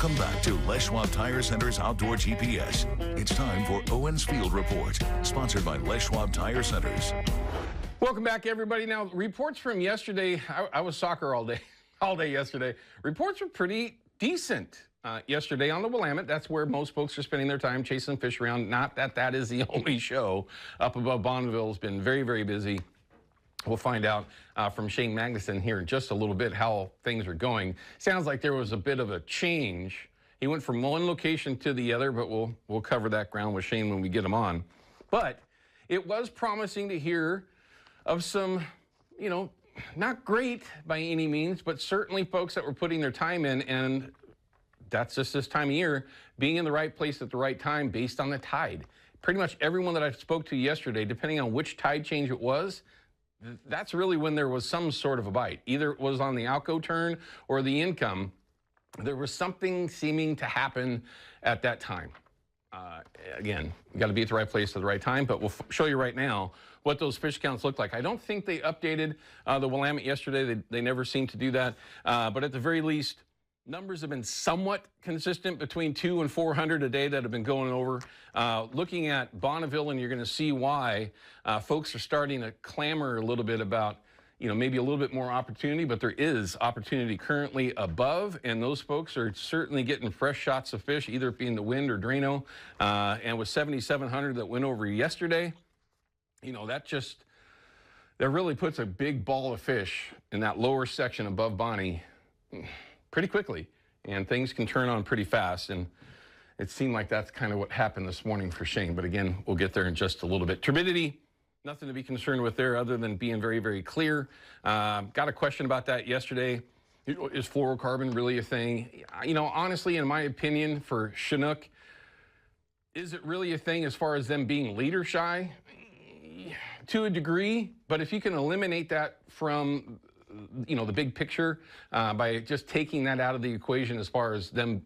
Welcome back to Les Schwab Tire Center's Outdoor GPS. It's time for Owin's Field Report, sponsored by Les Schwab Tire Centers. Welcome back, everybody. Now, reports from yesterday, I was soccer all day yesterday. Reports were pretty decent yesterday on the Willamette. That's where most folks are spending their time chasing fish around. Not that that is the only show. Up above Bonneville has been very, very busy. We'll find out from Shane Magnuson here in just a little bit how things are going. Sounds like there was a bit of a change. He went from one location to the other, but we'll cover that ground with Shane when we get him on. But it was promising to hear of some, not great by any means, but certainly folks that were putting their time in, and that's just this time of year, being in the right place at the right time based on the tide. Pretty much everyone that I spoke to yesterday, depending on which tide change it was, that's really when there was some sort of a bite. Either it was on the outgo turn or the income. There was something seeming to happen at that time. Again, you got to be at the right place at the right time, but we'll show you right now what those fish counts look like. I don't think they updated the Willamette yesterday. They never seem to do that. But at the very least, numbers have been somewhat consistent between 200 and 400 a day that have been going over. Looking at Bonneville, and you're going to see why folks are starting to clamor a little bit about, maybe a little bit more opportunity, but there is opportunity currently above, and those folks are certainly getting fresh shots of fish, either being the wind or Drano. And with 7,700 that went over yesterday, that really puts a big ball of fish in that lower section above Bonnie pretty quickly, and things can turn on pretty fast. And it seemed like that's kind of what happened this morning for Shane. But again, we'll get there in just a little bit. Turbidity, nothing to be concerned with there other than being very, very clear. Got a question about that yesterday. Is fluorocarbon really a thing? Honestly, in my opinion, for Chinook, is it really a thing as far as them being leader shy? To a degree, but if you can eliminate that from the big picture by just taking that out of the equation as far as them,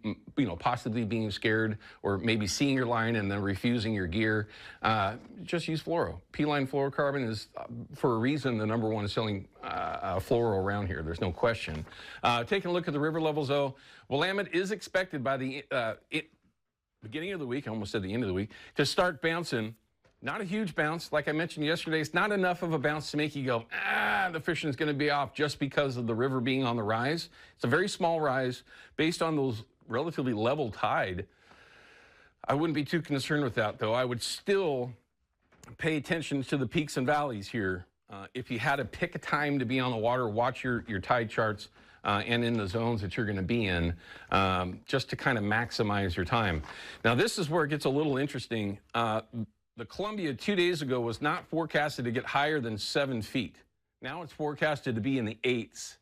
possibly being scared or maybe seeing your line and then refusing your gear, just use fluoro. P-line fluorocarbon is, for a reason, the #1 selling fluoro around here. There's no question. Taking a look at the river levels, though, Willamette is expected by the beginning of the week, I almost said the end of the week, to start bouncing. Not a huge bounce. Like I mentioned yesterday, it's not enough of a bounce to make you go, the fishing's going to be off just because of the river being on the rise. It's a very small rise based on those relatively level tide. I wouldn't be too concerned with that, though. I would still pay attention to the peaks and valleys here. If you had to pick a time to be on the water, watch your tide charts and in the zones that you're going to be in, just to kind of maximize your time. Now, this is where it gets a little interesting. The Columbia 2 days ago was not forecasted to get higher than 7 feet. Now it's forecasted to be in the 8s.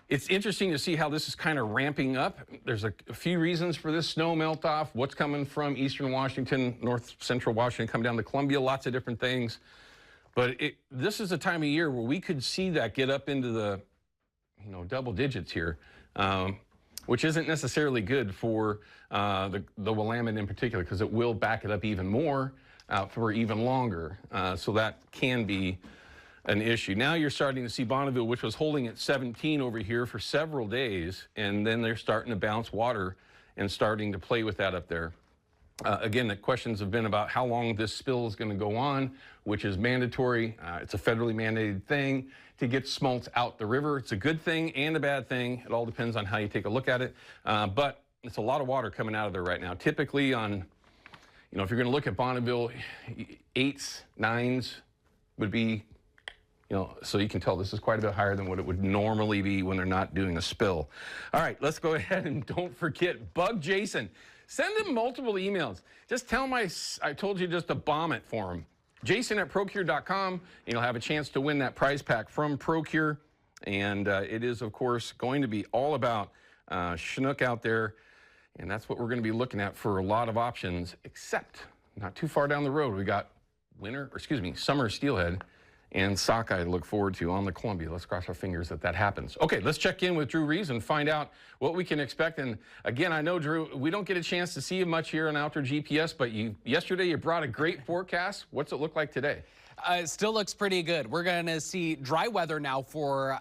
It's interesting to see how this is kind of ramping up. There's a few reasons for this snow melt off. What's coming from eastern Washington, north central Washington, come down to Columbia, lots of different things. But this is a time of year where we could see that get up into the double digits here. Which isn't necessarily good for the Willamette in particular, because it will back it up even more for even longer. So that can be an issue. Now you're starting to see Bonneville, which was holding at 17 over here for several days, and then they're starting to bounce water and starting to play with that up there. Again, the questions have been about how long this spill is going to go on, which is mandatory. It's a federally mandated thing to get smolts out the river. It's a good thing and a bad thing. It all depends on how you take a look at it. But it's a lot of water coming out of there right now. Typically on, if you're going to look at Bonneville, 8s, 9s would be, so you can tell this is quite a bit higher than what it would normally be when they're not doing a spill. All right, let's go ahead and don't forget, bug Jason. Send him multiple emails. Just tell him I told you just to bomb it for him. Jason at Procure.com, and you'll have a chance to win that prize pack from Procure. And it is, of course, going to be all about Chinook out there. And that's what we're going to be looking at for a lot of options, except not too far down the road, we got summer steelhead and sockeye to look forward to on the Columbia. Let's cross our fingers that happens. Okay, let's check in with Drew Rees and find out what we can expect. And again, I know, Drew, we don't get a chance to see you much here on Outdoor GPS, but yesterday you brought a great forecast. What's it look like today? Still looks pretty good. We're going to see dry weather now for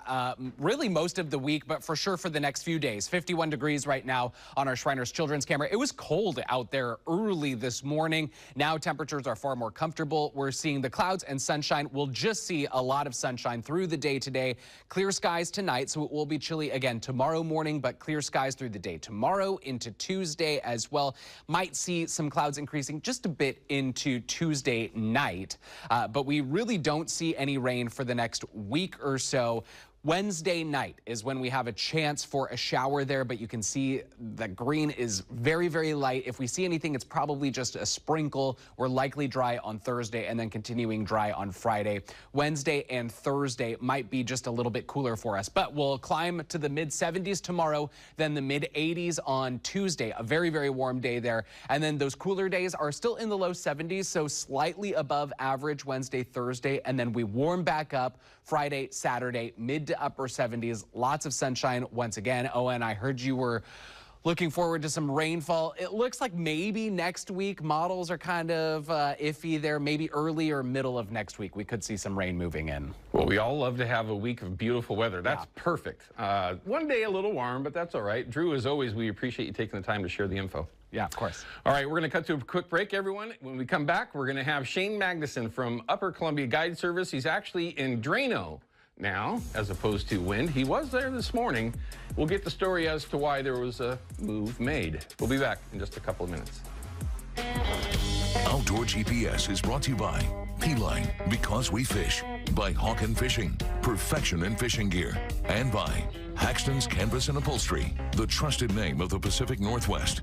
really most of the week, but for sure for the next few days. 51 degrees right now on our Shriners Children's camera. It was cold out there early this morning. Now temperatures are far more comfortable. We're seeing the clouds and sunshine. We'll just see a lot of sunshine through the day today. Clear skies tonight, so it will be chilly again tomorrow morning, but clear skies through the day tomorrow into Tuesday as well. Might see some clouds increasing just a bit into Tuesday night, but we really don't see any rain for the next week or so. Wednesday night is when we have a chance for a shower there, but you can see the green is very, very light. If we see anything, it's probably just a sprinkle. We're likely dry on Thursday and then continuing dry on Friday. Wednesday and Thursday might be just a little bit cooler for us, but we'll climb to the mid-70s tomorrow, then the mid-80s on Tuesday. A very, very warm day there. And then those cooler days are still in the low 70s, so slightly above average Wednesday, Thursday, and then we warm back up Friday, Saturday, mid to upper 70s. Lots of sunshine once again. Owen, I heard you were looking forward to some rainfall. It looks like maybe next week. Models are kind of iffy there. Maybe early or middle of next week we could see some rain moving in. Well, we all love to have a week of beautiful weather. That's perfect. One day a little warm, but that's all right. Drew, as always, we appreciate you taking the time to share the info. Yeah, of course. All right, we're going to cut to a quick break, everyone. When we come back, we're going to have Shane Magnuson from Upper Columbia Guide Service. He's actually in Drano now, as opposed to Wind. He was there this morning. We'll get the story as to why there was a move made. We'll be back in just a couple of minutes. Outdoor GPS is brought to you by P-Line, because we fish, by Hawken Fishing, perfection in fishing gear, and by Haxton's Canvas and Upholstery, the trusted name of the Pacific Northwest.